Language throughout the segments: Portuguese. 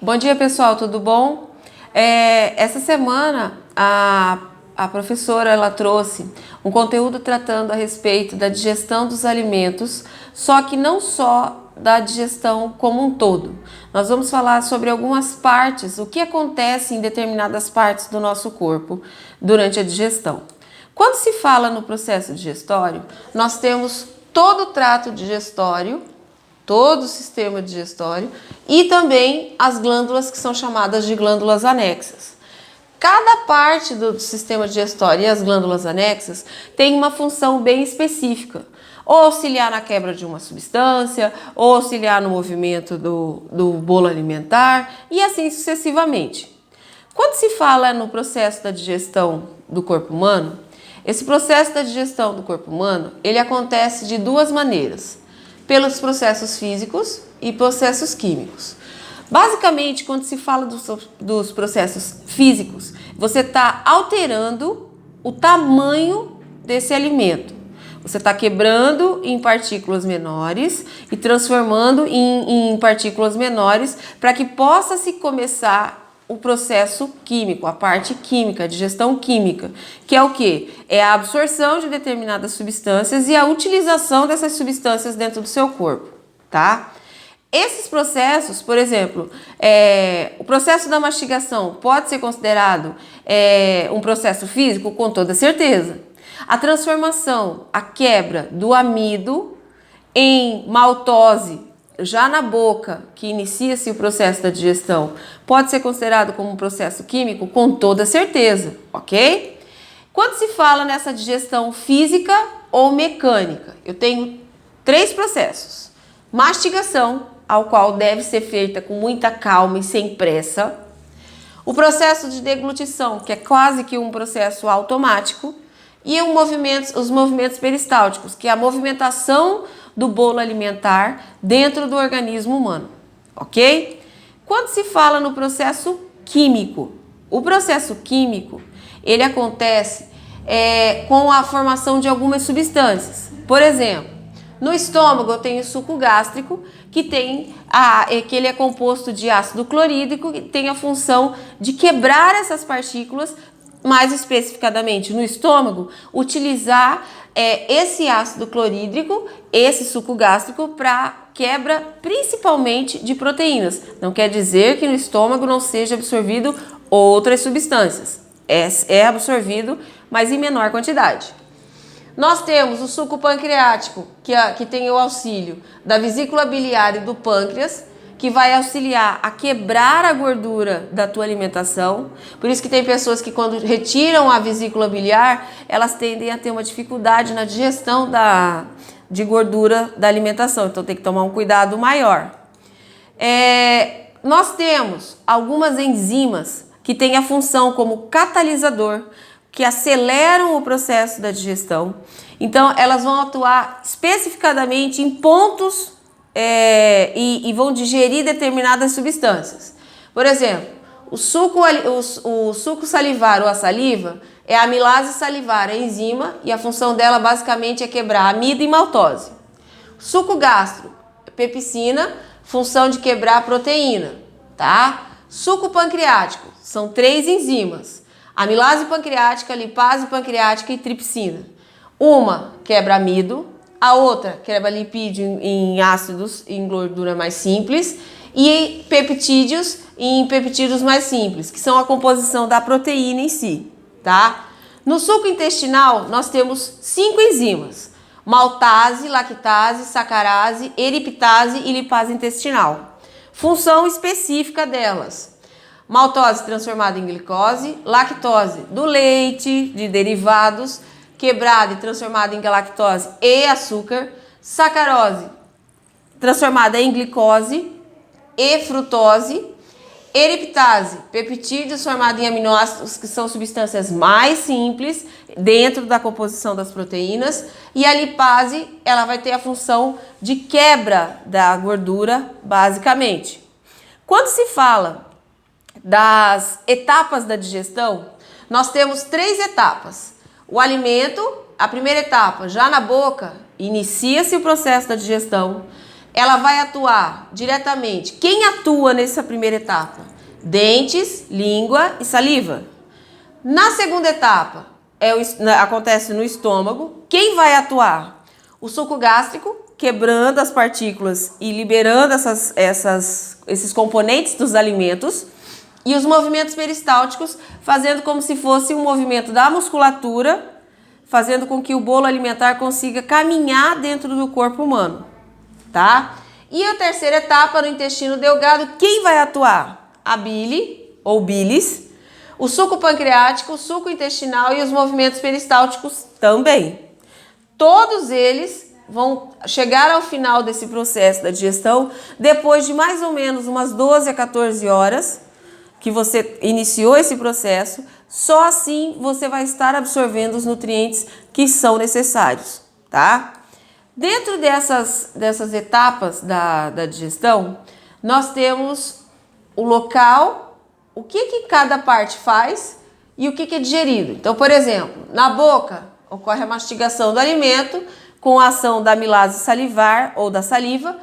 Bom dia, pessoal, tudo bom? Essa semana a professora ela trouxe um conteúdo tratando a respeito da digestão dos alimentos, só que não só da digestão como um todo. Nós vamos falar sobre algumas partes, o que acontece em determinadas partes do nosso corpo durante a digestão. Quando se fala no processo digestório, nós temos todo o trato digestório, todo o sistema digestório e também as glândulas que são chamadas de glândulas anexas. Cada parte do sistema digestório e as glândulas anexas tem uma função bem específica, ou auxiliar na quebra de uma substância, ou auxiliar no movimento do bolo alimentar e assim sucessivamente. Quando se fala no processo da digestão do corpo humano, esse processo da digestão do corpo humano, ele acontece de duas maneiras, pelos processos físicos e processos químicos. Basicamente, quando se fala dos processos físicos, você está alterando o tamanho desse alimento. Você está quebrando em partículas menores e transformando em partículas menores para que possa se começar o processo químico, a parte química, a digestão química, que é o quê? É a absorção de determinadas substâncias e a utilização dessas substâncias dentro do seu corpo, tá? Esses processos, por exemplo, o processo da mastigação pode ser considerado um processo físico? Com toda certeza. A transformação, a quebra do amido em maltose, já na boca, que inicia-se o processo da digestão, pode ser considerado como um processo químico? Com toda certeza, ok? Quando se fala nessa digestão física ou mecânica, eu tenho três processos. Mastigação, ao qual deve ser feita com muita calma e sem pressa. O processo de deglutição, que é quase que um processo automático. E os movimentos peristálticos, que é a movimentação do bolo alimentar dentro do organismo humano, ok? Quando se fala no processo químico, o processo químico, ele acontece com a formação de algumas substâncias. Por exemplo, no estômago eu tenho suco gástrico, que ele é composto de ácido clorídrico, que tem a função de quebrar essas partículas, mais especificadamente no estômago, utilizar esse ácido clorídrico, esse suco gástrico, para quebra principalmente de proteínas. Não quer dizer que no estômago não seja absorvido outras substâncias. É absorvido, mas em menor quantidade. Nós temos o suco pancreático, que tem o auxílio da vesícula biliar e do pâncreas, que vai auxiliar a quebrar a gordura da tua alimentação. Por isso que tem pessoas que quando retiram a vesícula biliar, elas tendem a ter uma dificuldade na digestão de gordura da alimentação. Então tem que tomar um cuidado maior. Nós temos algumas enzimas que têm a função como catalisador, que aceleram o processo da digestão. Então elas vão atuar especificadamente em pontos e vão digerir determinadas substâncias. Por exemplo, o suco salivar ou a saliva é a amilase salivar, a enzima, e a função dela basicamente é quebrar amido e maltose. Suco gástrico, pepsina, função de quebrar a proteína, tá? Suco pancreático, são três enzimas: amilase pancreática, lipase pancreática e tripsina. Uma quebra amido, a outra quebra lipídio em ácidos em gordura mais simples e peptídeos em peptídeos mais simples, que são a composição da proteína em si, tá? No suco intestinal, nós temos 5 enzimas: maltase, lactase, sacarase, eriptase e lipase intestinal. Função específica delas: maltose transformada em glicose, lactose do leite, de derivados, quebrada e transformada em galactose e açúcar, sacarose transformada em glicose e frutose, eriptase, peptídeos formados em aminoácidos, que são substâncias mais simples dentro da composição das proteínas, e a lipase, ela vai ter a função de quebra da gordura, basicamente. Quando se fala das etapas da digestão, nós temos 3 etapas. O alimento, a primeira etapa, já na boca, inicia-se o processo da digestão. ela vai atuar diretamente. Quem atua nessa primeira etapa? Dentes, língua e saliva. Na segunda etapa, acontece no estômago. Quem vai atuar? O suco gástrico, quebrando as partículas e liberando esses componentes dos alimentos. E os movimentos peristálticos, fazendo como se fosse um movimento da musculatura, fazendo com que o bolo alimentar consiga caminhar dentro do corpo humano, tá? E a terceira etapa, no intestino delgado, quem vai atuar? A bile, ou bilis, o suco pancreático, o suco intestinal e os movimentos peristálticos também. Todos eles vão chegar ao final desse processo da digestão depois de mais ou menos umas 12 a 14 horas que você iniciou esse processo. Só assim você vai estar absorvendo os nutrientes que são necessários, tá? Dentro dessas etapas da digestão, nós temos o local, o que cada parte faz e o que é digerido. Então, por exemplo, na boca ocorre a mastigação do alimento com a ação da amilase salivar ou da saliva.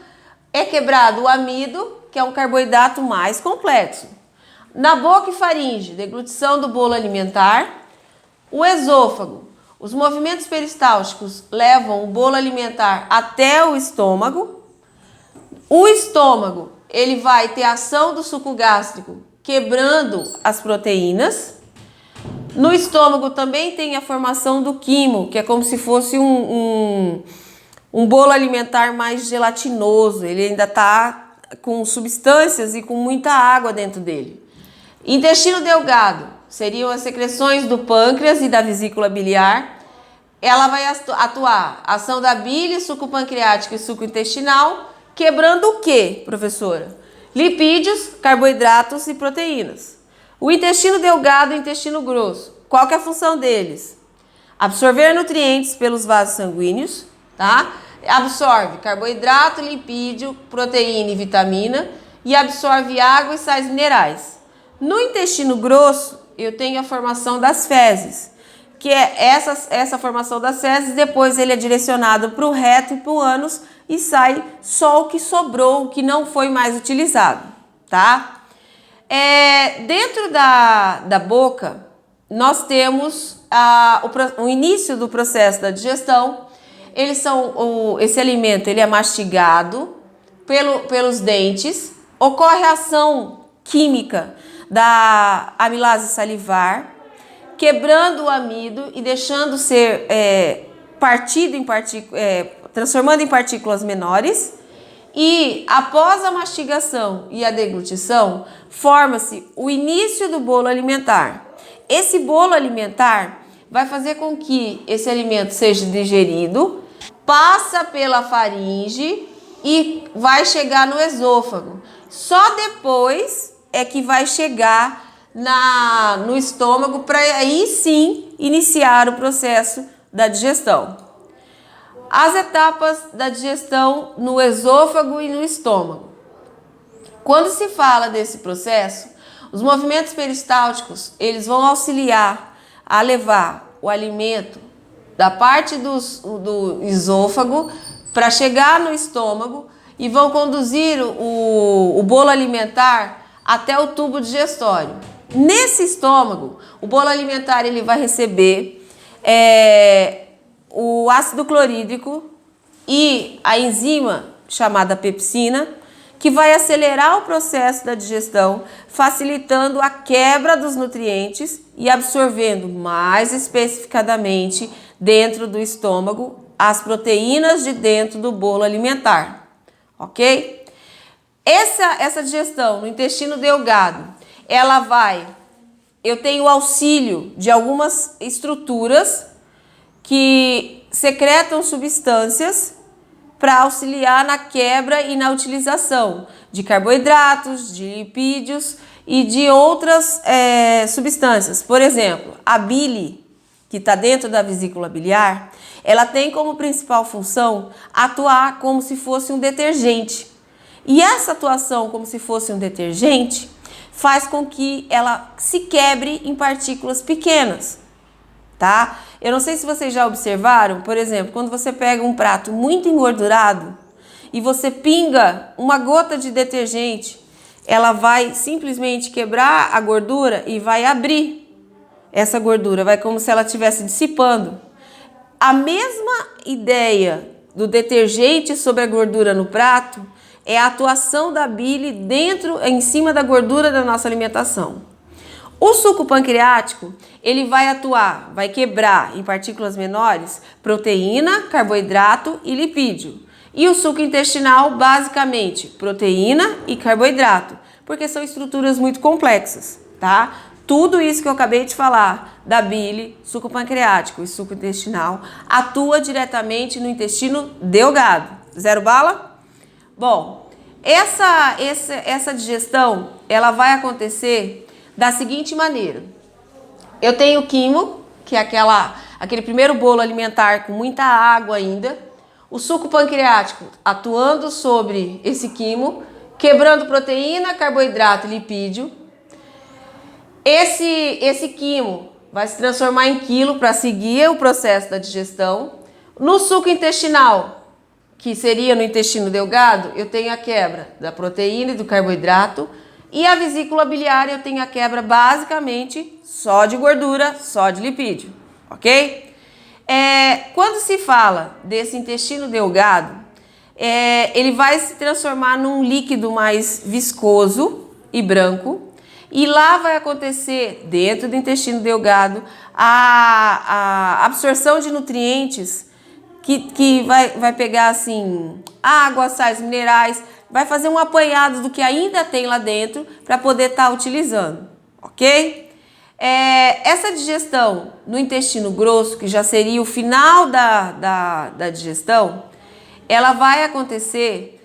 É quebrado o amido, que é um carboidrato mais complexo. Na boca e faringe, deglutição do bolo alimentar. O esôfago, os movimentos peristálticos levam o bolo alimentar até o estômago. O estômago, ele vai ter ação do suco gástrico, quebrando as proteínas. No estômago também tem a formação do quimo, que é como se fosse um bolo alimentar mais gelatinoso. Ele ainda está com substâncias e com muita água dentro dele. Intestino delgado seriam as secreções do pâncreas e da vesícula biliar. Ela vai atuar ação da bile, suco pancreático e suco intestinal, quebrando o quê, professora? Lipídios, carboidratos e proteínas. O intestino delgado e o intestino grosso, qual que é a função deles? Absorver nutrientes pelos vasos sanguíneos, tá? Absorve carboidrato, lipídio, proteína e vitamina e absorve água e sais minerais. No intestino grosso, eu tenho a formação das fezes, que é essa formação das fezes. Depois ele é direcionado para o reto e para o ânus e sai só o que sobrou, o que não foi mais utilizado, tá? Dentro da boca, nós temos o início do processo da digestão. Esse alimento ele é mastigado pelos dentes, ocorre a ação química da amilase salivar, quebrando o amido e deixando ser transformando em partículas menores. E após a mastigação e a deglutição, forma-se o início do bolo alimentar. Esse bolo alimentar vai fazer com que esse alimento seja digerido, passa pela faringe e vai chegar no esôfago. Só depois é que vai chegar no estômago para aí sim iniciar o processo da digestão. As etapas da digestão no esôfago e no estômago. Quando se fala desse processo, os movimentos peristálticos, eles vão auxiliar a levar o alimento da parte do esôfago para chegar no estômago e vão conduzir o bolo alimentar até o tubo digestório. Nesse estômago, o bolo alimentar ele vai receber o ácido clorídrico e a enzima chamada pepsina, que vai acelerar o processo da digestão, facilitando a quebra dos nutrientes e absorvendo mais especificadamente dentro do estômago as proteínas de dentro do bolo alimentar, ok? Essa digestão no intestino delgado, eu tenho o auxílio de algumas estruturas que secretam substâncias para auxiliar na quebra e na utilização de carboidratos, de lipídios e de outras substâncias. Por exemplo, a bile, que está dentro da vesícula biliar, ela tem como principal função atuar como se fosse um detergente. E essa atuação como se fosse um detergente faz com que ela se quebre em partículas pequenas, tá? Eu não sei se vocês já observaram, por exemplo, quando você pega um prato muito engordurado e você pinga uma gota de detergente, ela vai simplesmente quebrar a gordura e vai abrir essa gordura, vai como se ela estivesse dissipando. A mesma ideia do detergente sobre a gordura no prato é a atuação da bile em cima da gordura da nossa alimentação. O suco pancreático, ele vai atuar, vai quebrar em partículas menores proteína, carboidrato e lipídio. E o suco intestinal, basicamente, proteína e carboidrato, porque são estruturas muito complexas, tá? Tudo isso que eu acabei de falar, da bile, suco pancreático e suco intestinal, atua diretamente no intestino delgado. Zero bala? Bom, essa digestão, ela vai acontecer da seguinte maneira. Eu tenho o quimo, que é aquele primeiro bolo alimentar com muita água ainda. O suco pancreático atuando sobre esse quimo, quebrando proteína, carboidrato e lipídio. Esse quimo vai se transformar em quilo para seguir o processo da digestão. No suco intestinal, que seria no intestino delgado, eu tenho a quebra da proteína e do carboidrato. E a vesícula biliar eu tenho a quebra basicamente só de gordura, só de lipídio, ok? Quando se fala desse intestino delgado, ele vai se transformar num líquido mais viscoso e branco. E lá vai acontecer, dentro do intestino delgado, a absorção de nutrientes que vai pegar assim, água, sais minerais, vai fazer um apanhado do que ainda tem lá dentro para poder estar utilizando, ok? Essa digestão no intestino grosso, que já seria o final da digestão, ela vai acontecer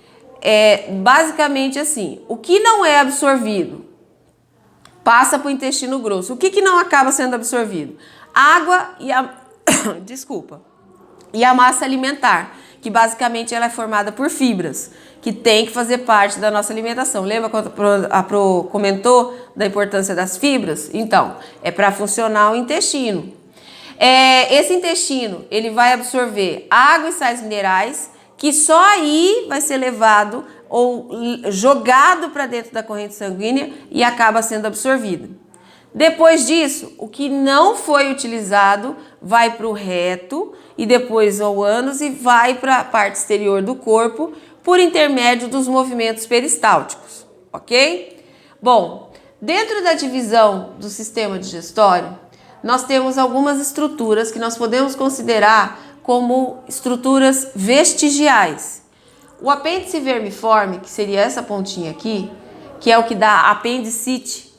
basicamente assim, o que não é absorvido passa para o intestino grosso. O que não acaba sendo absorvido? Água e desculpa. E a massa alimentar, que basicamente ela é formada por fibras, que tem que fazer parte da nossa alimentação. Lembra quando a Pro comentou da importância das fibras? Então, é para funcionar o intestino. Esse intestino, ele vai absorver água e sais minerais, que só aí vai ser levado ou jogado para dentro da corrente sanguínea e acaba sendo absorvido. Depois disso, o que não foi utilizado vai para o reto e depois ao ânus e vai para a parte exterior do corpo por intermédio dos movimentos peristálticos, ok? Bom, dentro da divisão do sistema digestório, nós temos algumas estruturas que nós podemos considerar como estruturas vestigiais. O apêndice vermiforme, que seria essa pontinha aqui, que é o que dá apendicite.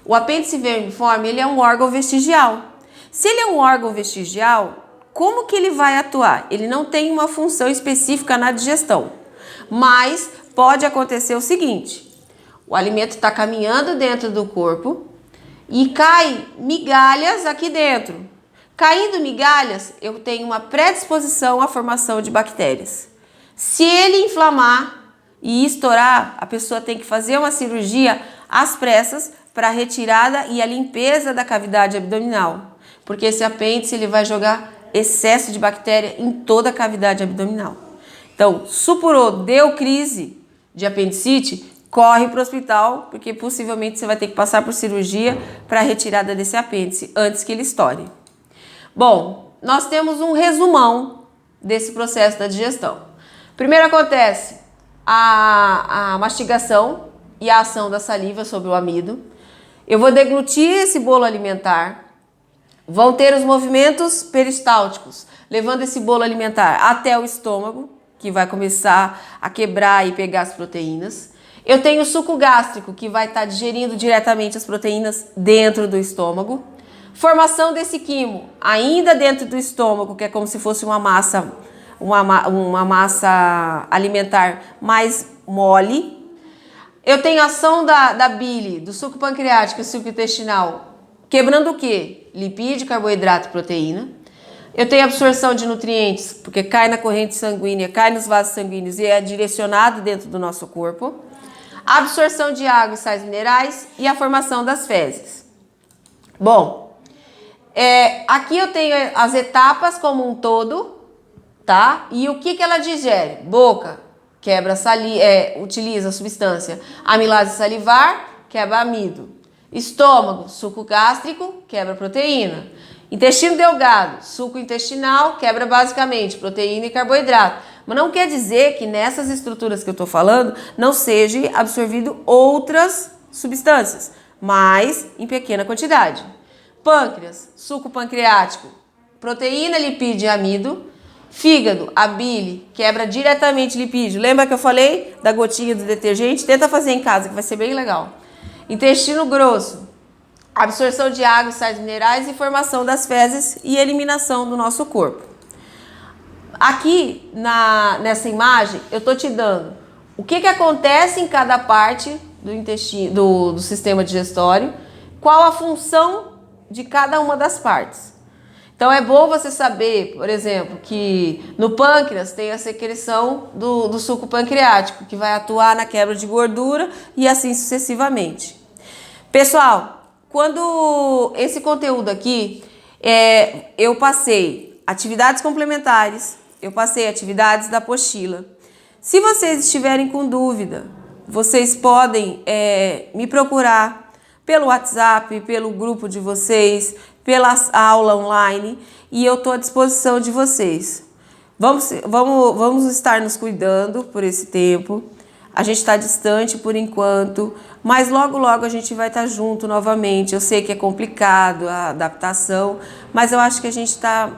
O apêndice vermiforme, ele é um órgão vestigial. Se ele é um órgão vestigial, como que ele vai atuar? Ele não tem uma função específica na digestão, mas pode acontecer o seguinte: o alimento está caminhando dentro do corpo e cai migalhas aqui dentro. Caindo migalhas, eu tenho uma predisposição à formação de bactérias. Se ele inflamar e estourar, a pessoa tem que fazer uma cirurgia às pressas para a retirada e a limpeza da cavidade abdominal, porque esse apêndice ele vai jogar excesso de bactéria em toda a cavidade abdominal. Então, supurou, deu crise de apendicite, corre para o hospital, porque possivelmente você vai ter que passar por cirurgia para a retirada desse apêndice antes que ele estoure. Bom, nós temos um resumão desse processo da digestão. Primeiro acontece a mastigação e a ação da saliva sobre o amido. Eu vou deglutir esse bolo alimentar. Vão ter os movimentos peristálticos, levando esse bolo alimentar até o estômago, que vai começar a quebrar e pegar as proteínas. Eu tenho o suco gástrico, que vai estar digerindo diretamente as proteínas dentro do estômago. Formação desse quimo, ainda dentro do estômago, que é como se fosse uma massa alimentar mais mole. Eu tenho ação da bile, do suco pancreático e suco intestinal, quebrando o quê? Lipídio, carboidrato e proteína. Eu tenho absorção de nutrientes, porque cai na corrente sanguínea, cai nos vasos sanguíneos e é direcionado dentro do nosso corpo. A absorção de água e sais minerais e a formação das fezes. Bom, aqui eu tenho as etapas como um todo, tá? E o que ela digere? Boca, utiliza a substância amilase salivar, quebra amido. Estômago, suco gástrico, quebra proteína. Intestino delgado, suco intestinal, quebra basicamente proteína e carboidrato. Mas não quer dizer que nessas estruturas que eu estou falando não seja absorvido outras substâncias, mas em pequena quantidade. Pâncreas, suco pancreático, proteína, lipídio e amido. Fígado, a bile, quebra diretamente lipídio. Lembra que eu falei da gotinha do detergente? Tenta fazer em casa que vai ser bem legal. Intestino grosso, absorção de água e sais minerais e formação das fezes e eliminação do nosso corpo. Aqui nessa imagem eu estou te dando o que acontece em cada parte do intestino, do sistema digestório, qual a função de cada uma das partes. Então é bom você saber, por exemplo, que no pâncreas tem a secreção do suco pancreático, que vai atuar na quebra de gordura e assim sucessivamente. Pessoal, quando esse conteúdo aqui, eu passei atividades complementares, eu passei atividades da apostila. Se vocês estiverem com dúvida, vocês podem me procurar pelo WhatsApp, pelo grupo de vocês, pela aula online, e eu estou à disposição de vocês. Vamos estar nos cuidando por esse tempo. A gente está distante por enquanto, mas logo logo a gente vai estar junto novamente. Eu sei que é complicado a adaptação, mas eu acho que a gente está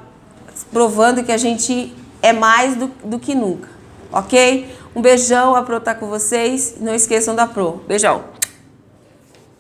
provando que a gente é mais do que nunca, ok? Um beijão, a Pro tá com vocês. Não esqueçam da Pro. Beijão!